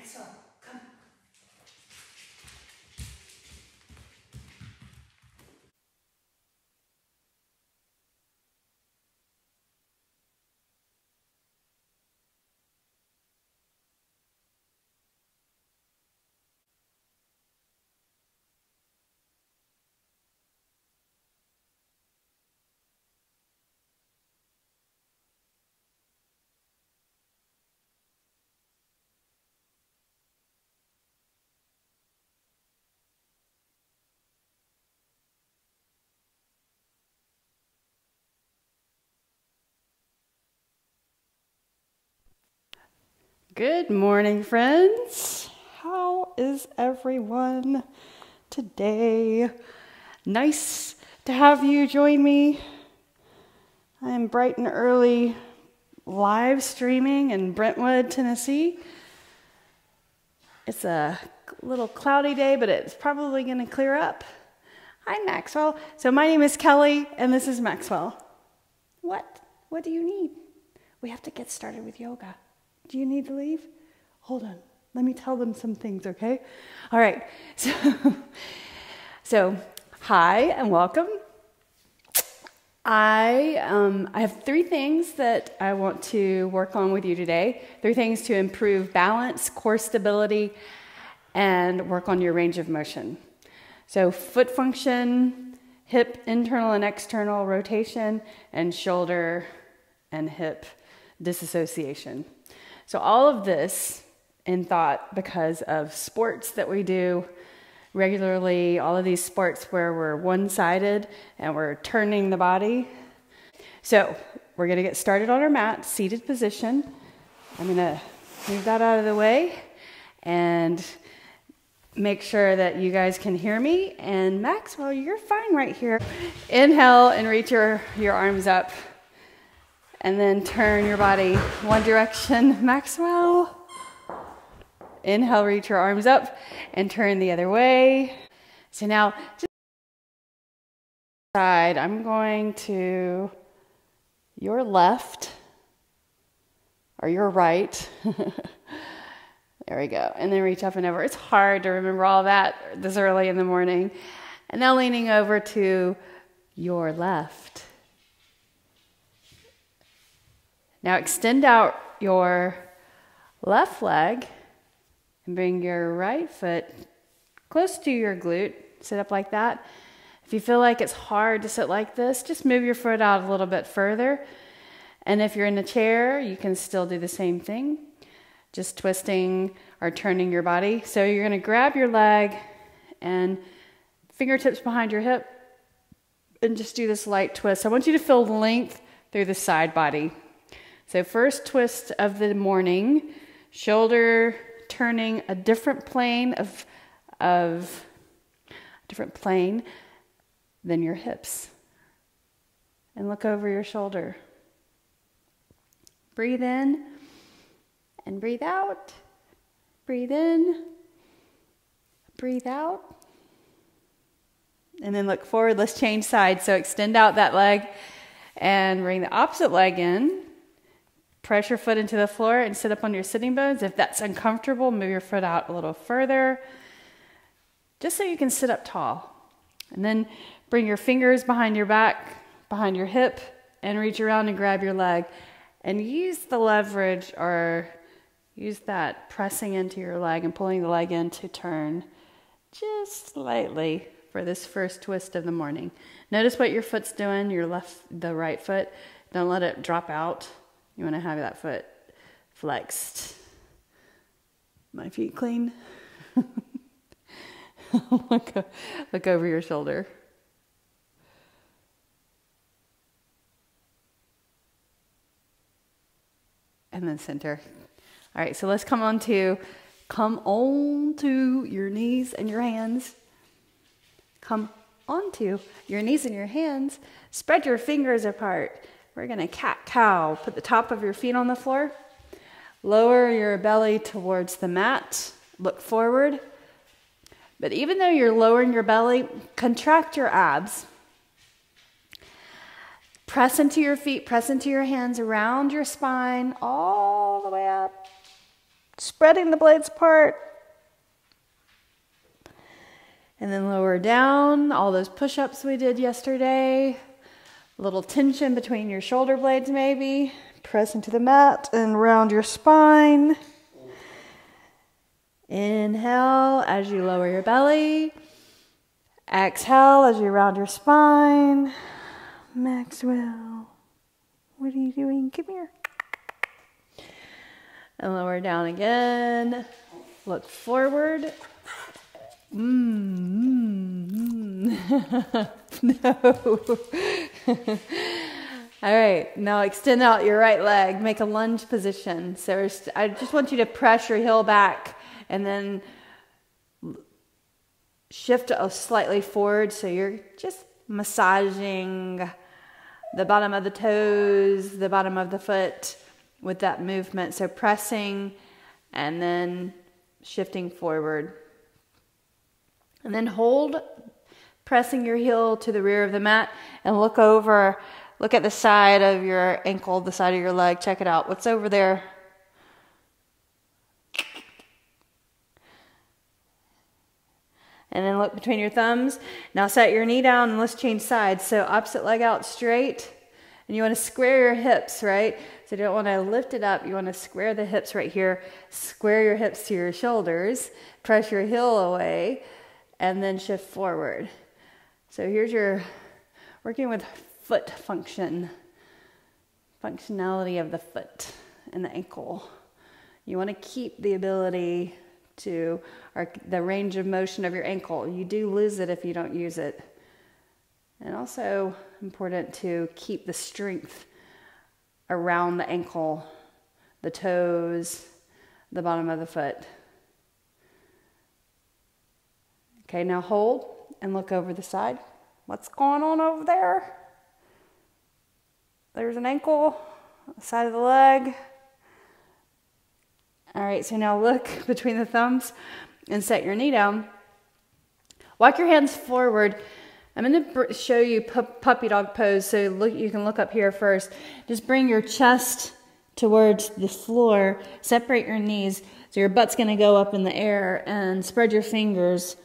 Maxwell, come. Good morning, friends. How is everyone today? Nice to have you join me. I'm bright and early live streaming in Brentwood, Tennessee. It's a little cloudy day, but it's probably going to clear up. Hi, Maxwell. So my name is Kelly, and this is Maxwell. What? What do you need? We have to get started with yoga. Do you need to leave? Hold on. Let me tell them some things, okay? All right. So hi and welcome. I have 3 things that I want to work on with you today. 3 things to improve balance, core stability, and work on your range of motion. So foot function, hip internal and external rotation, and shoulder and hip disassociation. So all of this in thought because of sports that we do regularly, all of these sports where we're one-sided and we're turning the body. So we're going to get started on our mat, seated position. I'm going to move that out of the way and make sure that you guys can hear me. And Maxwell, you're fine right here. Inhale and reach your arms up. And then turn your body one direction, Maxwell. Inhale, reach your arms up and turn the other way. So now, just side, I'm going to your left or your right. There we go. And then reach up and over. It's hard to remember all that this early in the morning. And now leaning over to your left. Now extend out your left leg and bring your right foot close to your glute. Sit up like that. If you feel like it's hard to sit like this, just move your foot out a little bit further. And if you're in a chair, you can still do the same thing. Just twisting or turning your body. So you're going to grab your leg and fingertips behind your hip and just do this light twist. I want you to feel length through the side body. So first twist of the morning, shoulder turning a different plane than your hips. And look over your shoulder. Breathe in and breathe out. Breathe in, breathe out. And then look forward. Let's change sides. So extend out that leg and bring the opposite leg in. Press your foot into the floor and sit up on your sitting bones. If that's uncomfortable, move your foot out a little further, just so you can sit up tall. And then bring your fingers behind your back, behind your hip, and reach around and grab your leg. And use the leverage or use that pressing into your leg and pulling the leg in to turn just slightly for this first twist of the morning. Notice what your foot's doing, the right foot. Don't let it drop out. You want to have that foot flexed. My feet clean. Look over your shoulder. And then center. All right, so let's come on to your knees and your hands. Come onto your knees and your hands. Spread your fingers apart. We're going to cat-cow. Put the top of your feet on the floor. Lower your belly towards the mat. Look forward. But even though you're lowering your belly, contract your abs. Press into your feet, press into your hands around your spine, all the way up. spreading the blades apart. And then lower down, all those push-ups we did yesterday. A little tension between your shoulder blades maybe. Press into the mat and round your spine. Inhale as you lower your belly. Exhale as you round your spine. Maxwell, what are you doing? Come here. And lower down again. Look forward. No. All right, now extend out your right leg. Make a lunge position. So I just want you to press your heel back and then shift slightly forward. So you're just massaging the bottom of the toes, the bottom of the foot with that movement. So pressing and then shifting forward. And then hold, pressing your heel to the rear of the mat and look over, look at the side of your ankle, the side of your leg. Check it out. What's over there? And then look between your thumbs. Now set your knee down and let's change sides. So opposite leg out straight. And you want to square your hips, right? So you don't want to lift it up. You want to square the hips right here. Square your hips to your shoulders. Press your heel away. And then shift forward. So here's your working with foot functionality of the foot and the ankle. You want to keep the ability to, or the range of motion of your ankle. You do lose it if you don't use it. And also important to keep the strength around the ankle, the toes, the bottom of the foot. Okay, now hold and look over the side. What's going on over there? There's an ankle, side of the leg. All right, so now look between the thumbs and set your knee down. Walk your hands forward. I'm going to show you puppy dog pose, so look, you can look up here first. Just bring your chest towards the floor. Separate your knees, so your butt's going to go up in the air, and spread your fingers.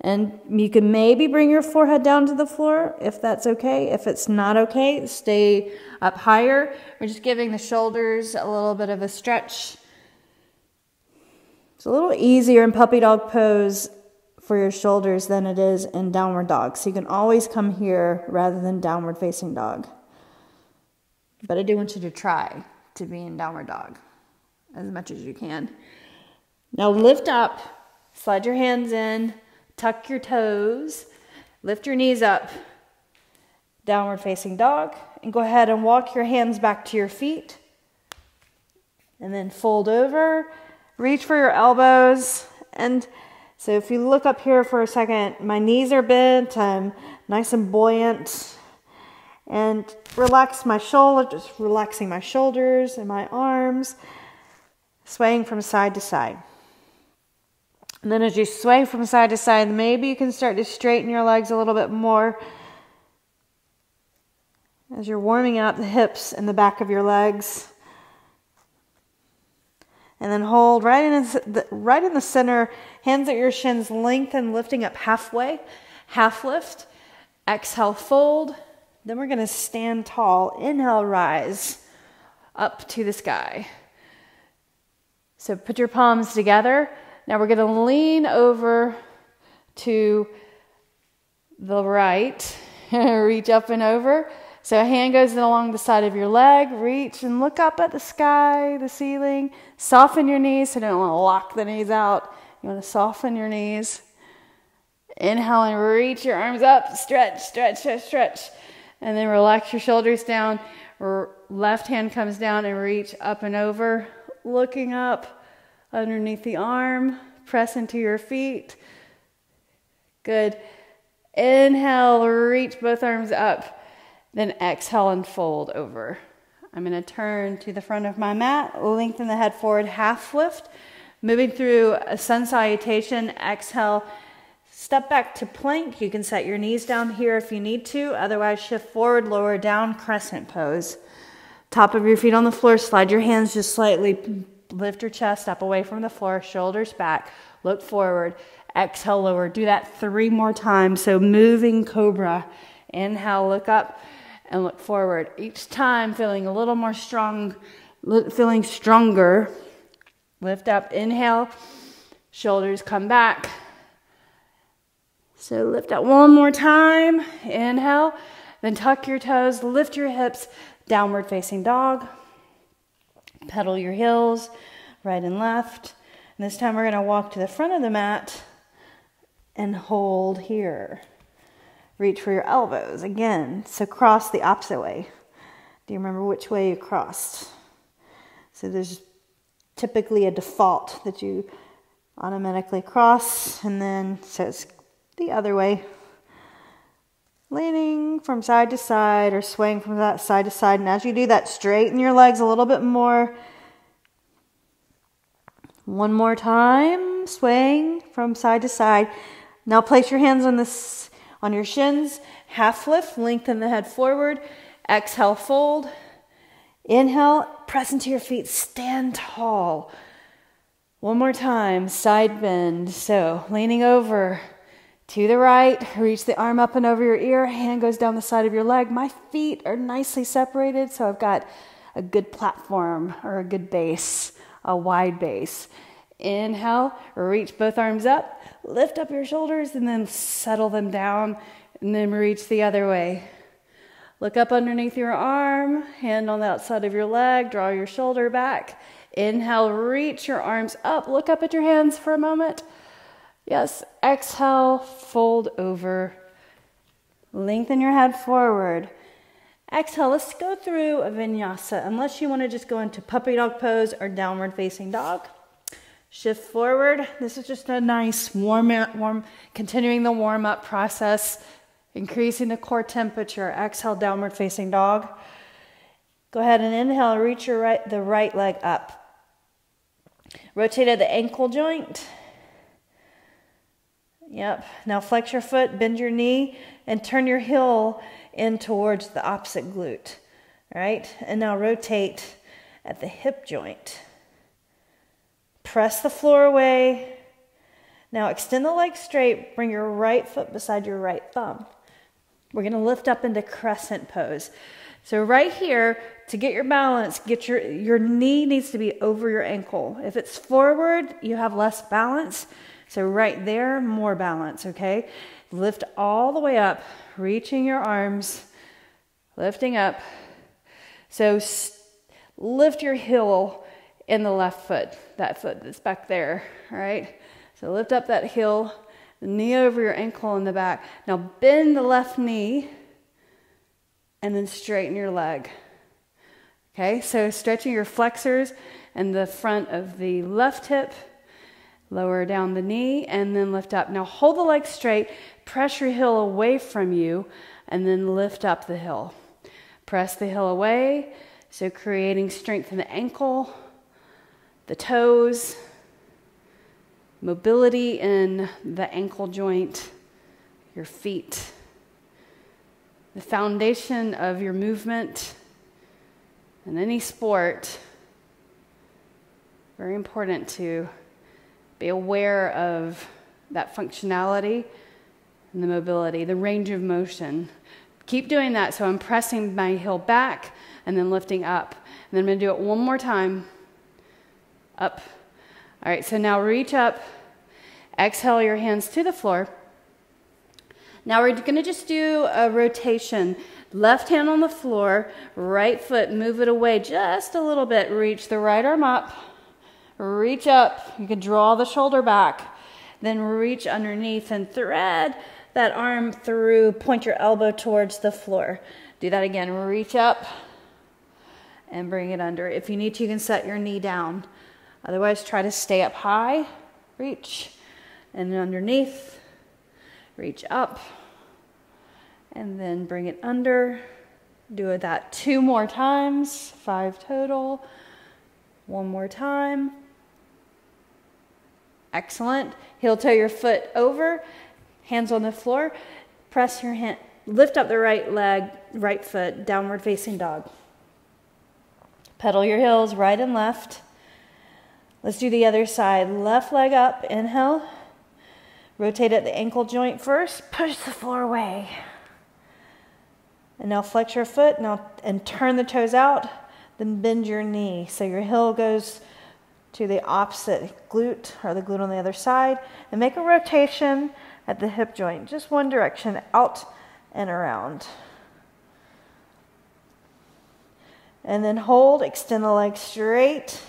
And you can maybe bring your forehead down to the floor if that's okay. If it's not okay, stay up higher. We're just giving the shoulders a little bit of a stretch. It's a little easier in puppy dog pose for your shoulders than it is in downward dog. So you can always come here rather than downward facing dog. But I do want you to try to be in downward dog as much as you can. Now lift up, slide your hands in. Tuck your toes, lift your knees up, downward facing dog, and go ahead and walk your hands back to your feet. And then fold over, reach for your elbows. And so if you look up here for a second, my knees are bent, I'm nice and buoyant. And relax my shoulder, just relaxing my shoulders and my arms, swaying from side to side. And then as you sway from side to side, maybe you can start to straighten your legs a little bit more as you're warming up the hips and the back of your legs. And then hold right in the center, hands at your shins, lengthen, lifting up halfway, half lift. Exhale, fold. Then we're going to stand tall. Inhale, rise up to the sky. So put your palms together. Now we're going to lean over to the right, reach up and over. So a hand goes along the side of your leg, reach and look up at the sky, the ceiling. Soften your knees, so you don't want to lock the knees out. You want to soften your knees. Inhale and reach your arms up, stretch, stretch, stretch, stretch. And then relax your shoulders down. Left hand comes down and reach up and over, looking up. Underneath the arm, press into your feet. Good. Inhale, reach both arms up. Then exhale and fold over. I'm going to turn to the front of my mat, lengthen the head forward, half lift. Moving through a sun salutation, exhale, step back to plank. You can set your knees down here if you need to. Otherwise, shift forward, lower down, crescent pose. Top of your feet on the floor, slide your hands just slightly lift your chest up away from the floor, shoulders back, look forward, exhale, lower. Do that 3 more times. So moving cobra. Inhale, look up and look forward. Each time feeling a little more strong, feeling stronger. Lift up, inhale, shoulders come back. So lift up 1 more time, inhale, then tuck your toes, lift your hips, downward facing dog. Pedal your heels, right and left. And this time we're going to walk to the front of the mat and hold here. Reach for your elbows again. So cross the opposite way. Do you remember which way you crossed? So there's typically a default that you automatically cross, and then so it's the other way. Leaning from side to side or swaying from that side to side. And as you do that, straighten your legs a little bit more. 1 more time, swaying from side to side. Now place your hands on your shins, half lift, lengthen the head forward. Exhale, fold. Inhale, press into your feet, stand tall. 1 more time, side bend. So leaning over to the right, reach the arm up and over your ear, hand goes down the side of your leg. My feet are nicely separated, so I've got a good platform or a good base, a wide base. Inhale, reach both arms up, lift up your shoulders, and then settle them down, and then reach the other way. Look up underneath your arm, hand on the outside of your leg, draw your shoulder back. Inhale, reach your arms up, look up at your hands for a moment. Yes, exhale, fold over, lengthen your head forward. Exhale, let's go through a vinyasa, unless you want to just go into puppy dog pose or downward facing dog. Shift forward. This is just a nice continuing the warm up process, increasing the core temperature. Exhale, downward facing dog. Go ahead and inhale, reach the right leg up. Rotate at the ankle joint. Yep. Now flex your foot, bend your knee, and turn your heel in towards the opposite glute. All right. And now rotate at the hip joint. Press the floor away. Now extend the leg straight. Bring your right foot beside your right thumb. We're going to lift up into crescent pose. So right here, to get your balance, your knee needs to be over your ankle. If it's forward, you have less balance. So right there, more balance, okay? Lift all the way up, reaching your arms, lifting up. So lift your heel in the left foot, that foot that's back there, all right? So lift up that heel, the knee over your ankle in the back. Now bend the left knee and then straighten your leg. Okay, so stretching your flexors and the front of the left hip, lower down the knee, and then lift up. Now hold the leg straight, press your heel away from you, and then lift up the heel. Press the heel away, so creating strength in the ankle, the toes, mobility in the ankle joint, your feet. The foundation of your movement in any sport, very important to be aware of that functionality and the mobility, the range of motion. Keep doing that. So I'm pressing my heel back and then lifting up. And then I'm going to do it 1 more time. Up. All right, so now reach up. Exhale your hands to the floor. Now we're going to just do a rotation. Left hand on the floor, right foot, move it away just a little bit. Reach the right arm up. Reach up. You can draw the shoulder back. Then reach underneath and thread that arm through. Point your elbow towards the floor. Do that again. Reach up and bring it under. If you need to, you can set your knee down. Otherwise, try to stay up high. Reach. And underneath. Reach up. And then bring it under. Do that 2 more times. 5 total. 1 more time. Excellent. Heel toe your foot over. Hands on the floor. Press your hand. Lift up the right leg, right foot, downward facing dog. Pedal your heels right and left. Let's do the other side. Left leg up, inhale. Rotate at the ankle joint first, push the floor away. And now flex your foot and turn the toes out, then bend your knee. So your heel goes to the opposite glute, or the glute on the other side, and make a rotation at the hip joint, just one direction, out and around. And then hold, extend the leg straight.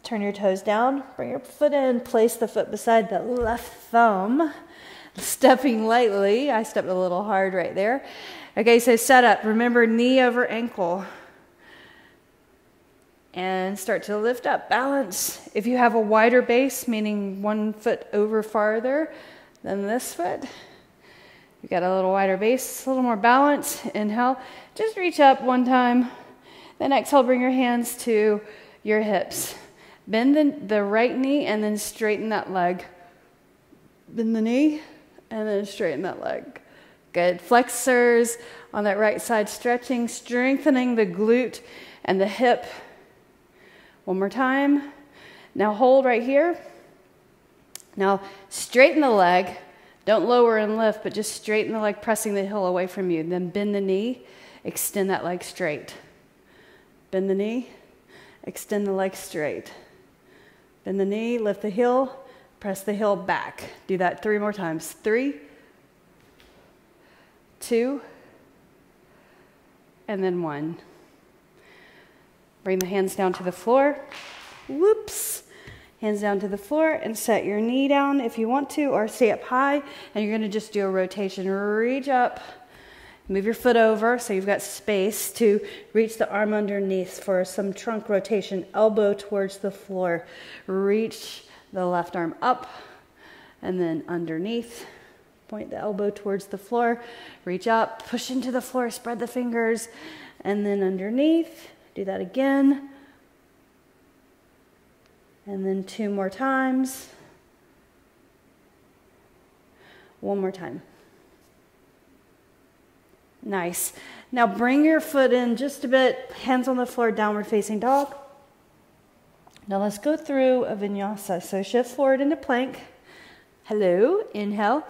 Turn your toes down, bring your foot in, place the foot beside the left thumb. Stepping lightly, I stepped a little hard right there. Okay, so set up, remember knee over ankle. And start to lift up, balance. If you have a wider base, meaning one foot over farther than this foot, you got a little wider base, a little more balance. Inhale, just reach up one time. Then exhale, bring your hands to your hips. Bend the right knee and then straighten that leg. Bend the knee and then straighten that leg. Good. Flexors on that right side, stretching, strengthening the glute and the hip. One more time. Now hold right here. Now straighten the leg. Don't lower and lift, but just straighten the leg, pressing the heel away from you. Then bend the knee, extend that leg straight. Bend the knee, extend the leg straight. Bend the knee, lift the heel, press the heel back. Do that 3 more times. 3, 2, and then 1. Bring the hands down to the floor. Whoops. Hands down to the floor and set your knee down if you want to, or stay up high, and you're going to just do a rotation. Reach up, move your foot over so you've got space to reach the arm underneath for some trunk rotation, elbow towards the floor. Reach the left arm up and then underneath. Point the elbow towards the floor. Reach up, push into the floor, spread the fingers, and then underneath. Do that again. And then 2 more times. 1 more time. Nice. Now bring your foot in just a bit, hands on the floor, downward facing dog. Now let's go through a vinyasa. So shift forward into plank. Hello, inhale,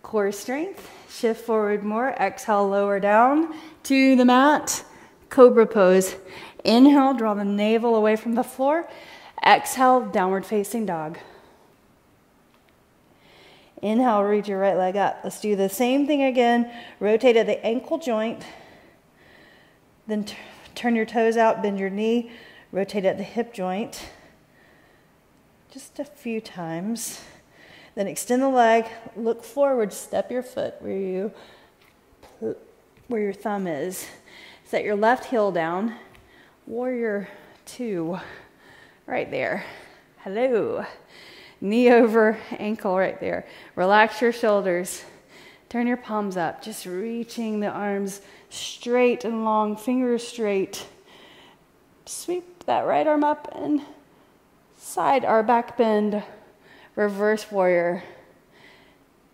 core strength. Shift forward more, exhale, lower down to the mat. Cobra pose. Inhale, draw the navel away from the floor. Exhale, downward facing dog. Inhale, reach your right leg up. Let's do the same thing again. Rotate at the ankle joint. Then turn your toes out, bend your knee. Rotate at the hip joint. Just a few times. Then extend the leg, look forward, step your foot where your thumb is. Set your left heel down. Warrior 2. Right there. Hello. Knee over ankle right there. Relax your shoulders. Turn your palms up. Just reaching the arms straight and long, fingers straight. Sweep that right arm up and side our back bend. Reverse warrior.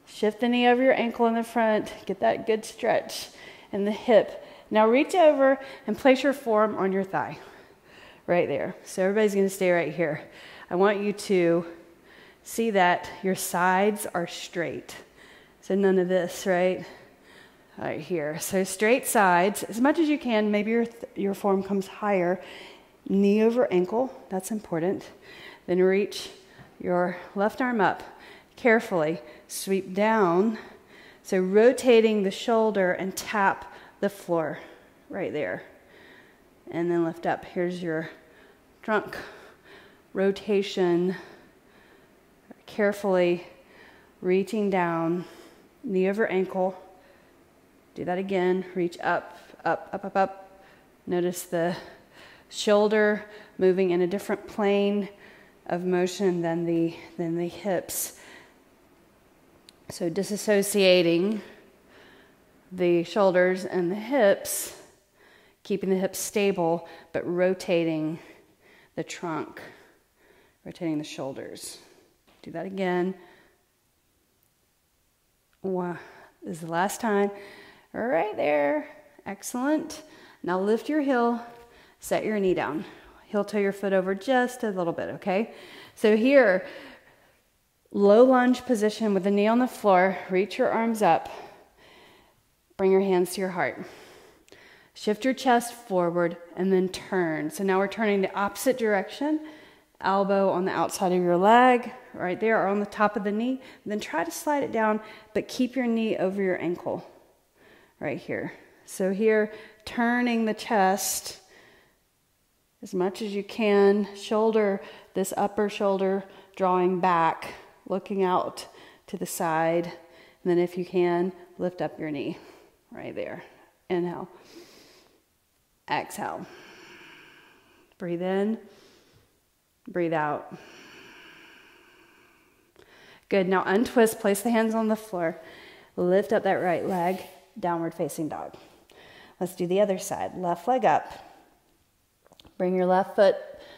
Shift the knee over your ankle in the front. Get that good stretch in the hip. Now reach over and place your forearm on your thigh. Right there. So everybody's going to stay right here. I want you to see that your sides are straight. So none of this, right? Right here. So straight sides, as much as you can. Maybe your forearm comes higher. Knee over ankle. That's important. Then reach your left arm up. Carefully sweep down. So rotating the shoulder and tap the floor. Right there. And then lift up. Here's your trunk rotation. Carefully reaching down, knee over ankle. Do that again. Reach up, up, up, up, up. Notice the shoulder moving in a different plane of motion than the hips. So disassociating the shoulders and the hips, keeping the hips stable, but rotating the trunk, rotating the shoulders. Do that again. Wow. This is the last time. Right there. Excellent. Now lift your heel, set your knee down. heel toe your foot over just a little bit, okay? So here, low lunge position with the knee on the floor. Reach your arms up. Bring your hands to your heart. Shift your chest forward and then turn. So now we're turning the opposite direction. Elbow on the outside of your leg, right there, or on the top of the knee. And then try to slide it down, but keep your knee over your ankle, right here. So here, turning the chest as much as you can. Shoulder, this upper shoulder drawing back, looking out to the side. And then if you can, lift up your knee, right there. Inhale. Exhale. Breathe in. Breathe out. Good. Now untwist. Place the hands on the floor. Lift up that right leg. Downward facing dog. Let's do the other side. Left leg up. Bring your left foot.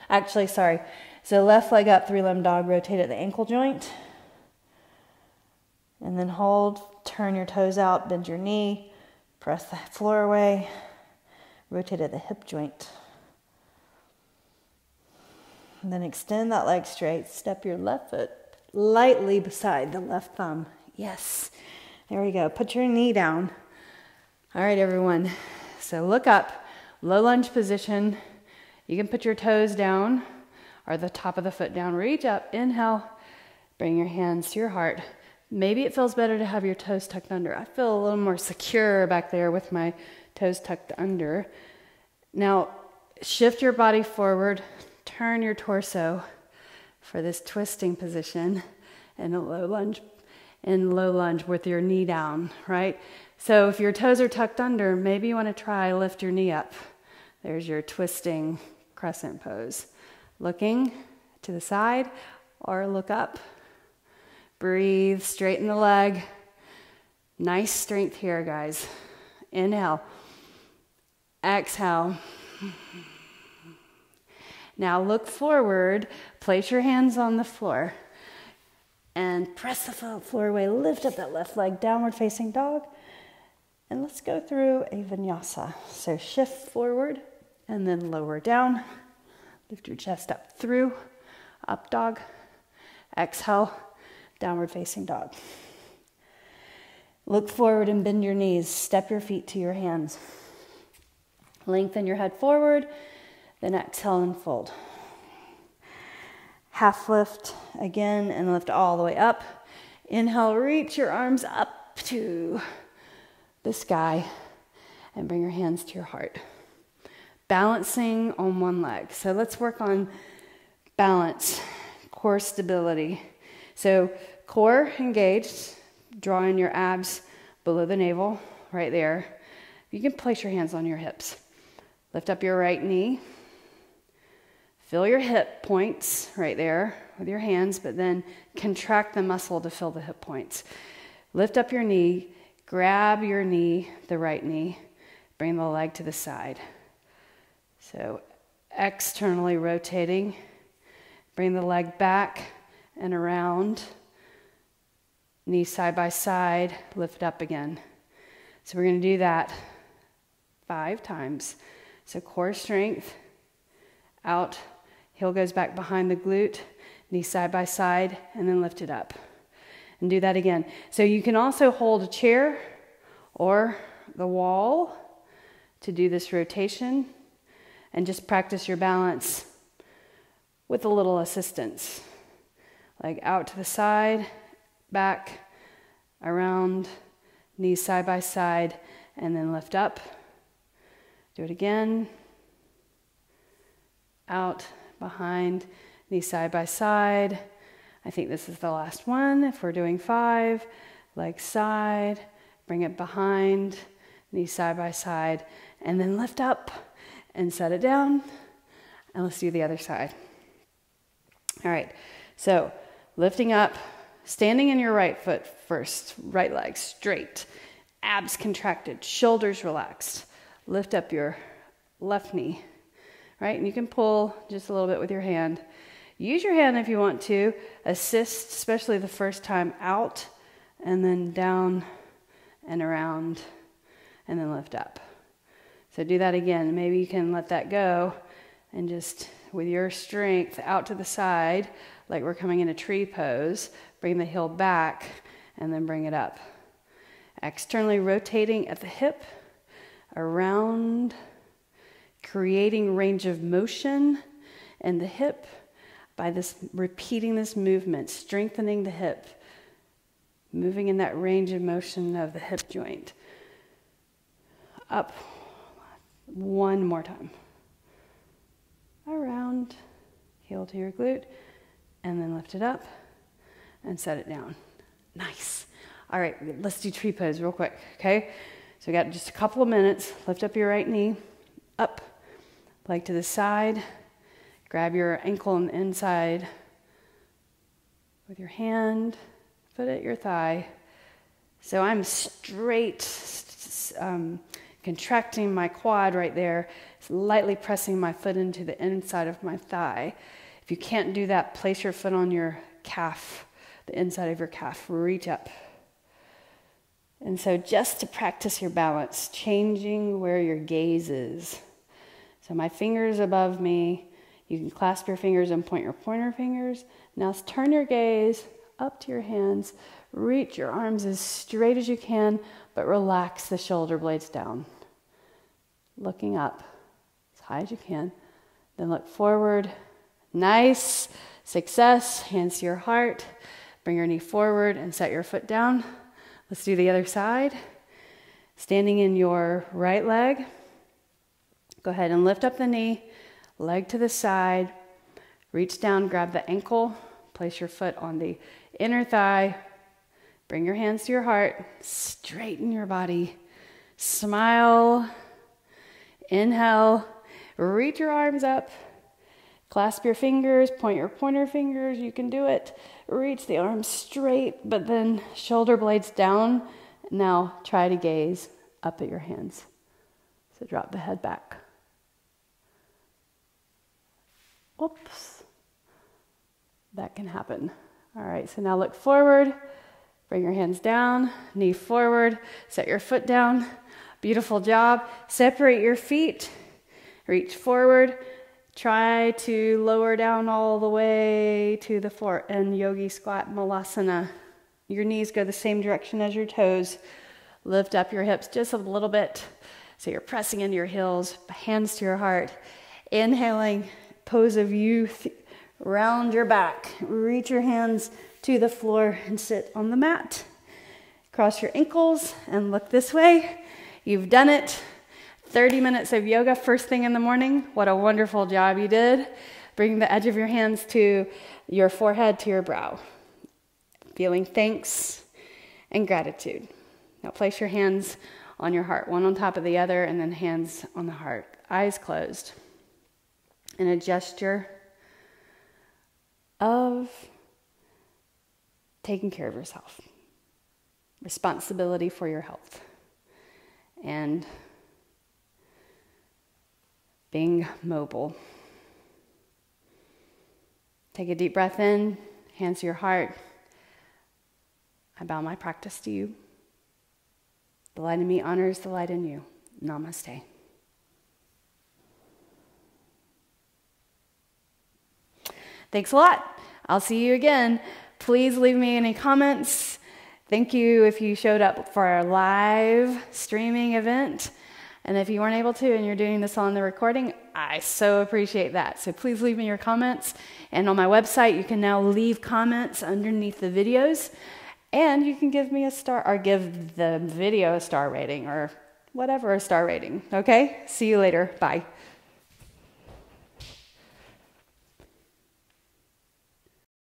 Actually, sorry. So left leg up, three-limb dog. Rotate at the ankle joint. And then hold. Turn your toes out. Bend your knee. Press the floor away. Rotate at the hip joint. And then extend that leg straight. Step your left foot lightly beside the left thumb. Yes. There we go. Put your knee down. All right, everyone. So look up. Low lunge position. You can put your toes down or the top of the foot down. Reach up. Inhale. Bring your hands to your heart. Maybe it feels better to have your toes tucked under. I feel a little more secure back there with my toes tucked under. Now, shift your body forward. Turn your torso for this twisting position in a low lunge with your knee down, right? So if your toes are tucked under, maybe you want to try lift your knee up. There's your twisting crescent pose. Looking to the side or look up. Breathe, straighten the leg. Nice strength here, guys. Inhale. Exhale. Now look forward, place your hands on the floor, and press the floor away. Lift up that left leg, downward facing dog, and let's go through a vinyasa. So shift forward, and then lower down. Lift your chest up through, up dog, exhale, downward facing dog. Look forward and bend your knees. Step your feet to your hands. Lengthen your head forward. Then exhale and fold. Half lift again and lift all the way up. Inhale, reach your arms up to the sky and bring your hands to your heart. Balancing on one leg. So let's work on balance, core stability. So core engaged, drawing your abs below the navel, right there. You can place your hands on your hips. Lift up your right knee. Feel your hip points right there with your hands, but then contract the muscle to fill the hip points. Lift up your knee, grab your knee, the right knee, bring the leg to the side. So externally rotating, bring the leg back and around, knee side by side, lift up again. So we're going to do that 5 times. So core strength, out. Heel goes back behind the glute, knee side by side, and then lift it up. And do that again. So you can also hold a chair or the wall to do this rotation and just practice your balance with a little assistance. Like out to the side, back, around, knees side by side, and then lift up. Do it again. Out, behind, knee side by side. I think this is the last one. If we're doing 5, leg side, bring it behind, knee side by side, and then lift up and set it down. And let's do the other side. All right, so lifting up, standing in your right foot first, right leg straight, abs contracted, shoulders relaxed. Lift up your left knee. Right, and you can pull just a little bit with your hand. Use your hand if you want to. Assist, especially the first time, out and then down and around and then lift up. So do that again. Maybe you can let that go and just with your strength out to the side, like we're coming in a tree pose. Bring the heel back and then bring it up. Externally rotating at the hip, around, creating range of motion in the hip by this repeating this movement, strengthening the hip, moving in that range of motion of the hip joint. Up. One more time. Around, heel to your glute, and then lift it up and set it down. Nice. All right, let's do tree pose real quick, okay? So we got just a couple of minutes. Lift up your right knee, up, leg to the side. Grab your ankle on the inside with your hand, foot at your thigh. So I'm straight, contracting my quad right there, lightly pressing my foot into the inside of my thigh. If you can't do that, place your foot on your calf, the inside of your calf. Reach up. And so just to practice your balance, changing where your gaze is. So my fingers above me, you can clasp your fingers and point your pointer fingers. Now turn your gaze up to your hands. Reach your arms as straight as you can, but relax the shoulder blades down. Looking up as high as you can. Then look forward. Nice. Success. Hands to your heart. Bring your knee forward and set your foot down. Let's do the other side. Standing in your right leg. Go ahead and lift up the knee. Leg to the side. Reach down, grab the ankle. Place your foot on the inner thigh. Bring your hands to your heart. Straighten your body. Smile. Inhale. Reach your arms up. Clasp your fingers. Point your pointer fingers. You can do it. Reach the arms straight, but then shoulder blades down. Now try to gaze up at your hands. So drop the head back. Oops. That can happen. All right, so now look forward. Bring your hands down, knee forward, set your foot down. Beautiful job. Separate your feet, reach forward. Try to lower down all the way to the floor and yogi squat malasana. Your knees go the same direction as your toes. Lift up your hips just a little bit. So you're pressing into your heels, hands to your heart. Inhaling, pose of youth, round your back. Reach your hands to the floor and sit on the mat. Cross your ankles and look this way. You've done it. 30 minutes of yoga first thing in the morning. What a wonderful job you did. Bring the edge of your hands to your forehead, to your brow. Feeling thanks and gratitude. Now place your hands on your heart, one on top of the other, and then hands on the heart. Eyes closed. And a gesture of taking care of yourself. Responsibility for your health. And being mobile. Take a deep breath in, hands to your heart. I bow my practice to you. The light in me honors the light in you. Namaste. Thanks a lot. I'll see you again. Please leave me any comments. Thank you if you showed up for our live streaming event. And if you weren't able to and you're doing this on the recording, I so appreciate that. So please leave me your comments. And on my website, you can now leave comments underneath the videos. And you can give me a star, or give the video a star rating, or whatever a star rating. Okay? See you later. Bye.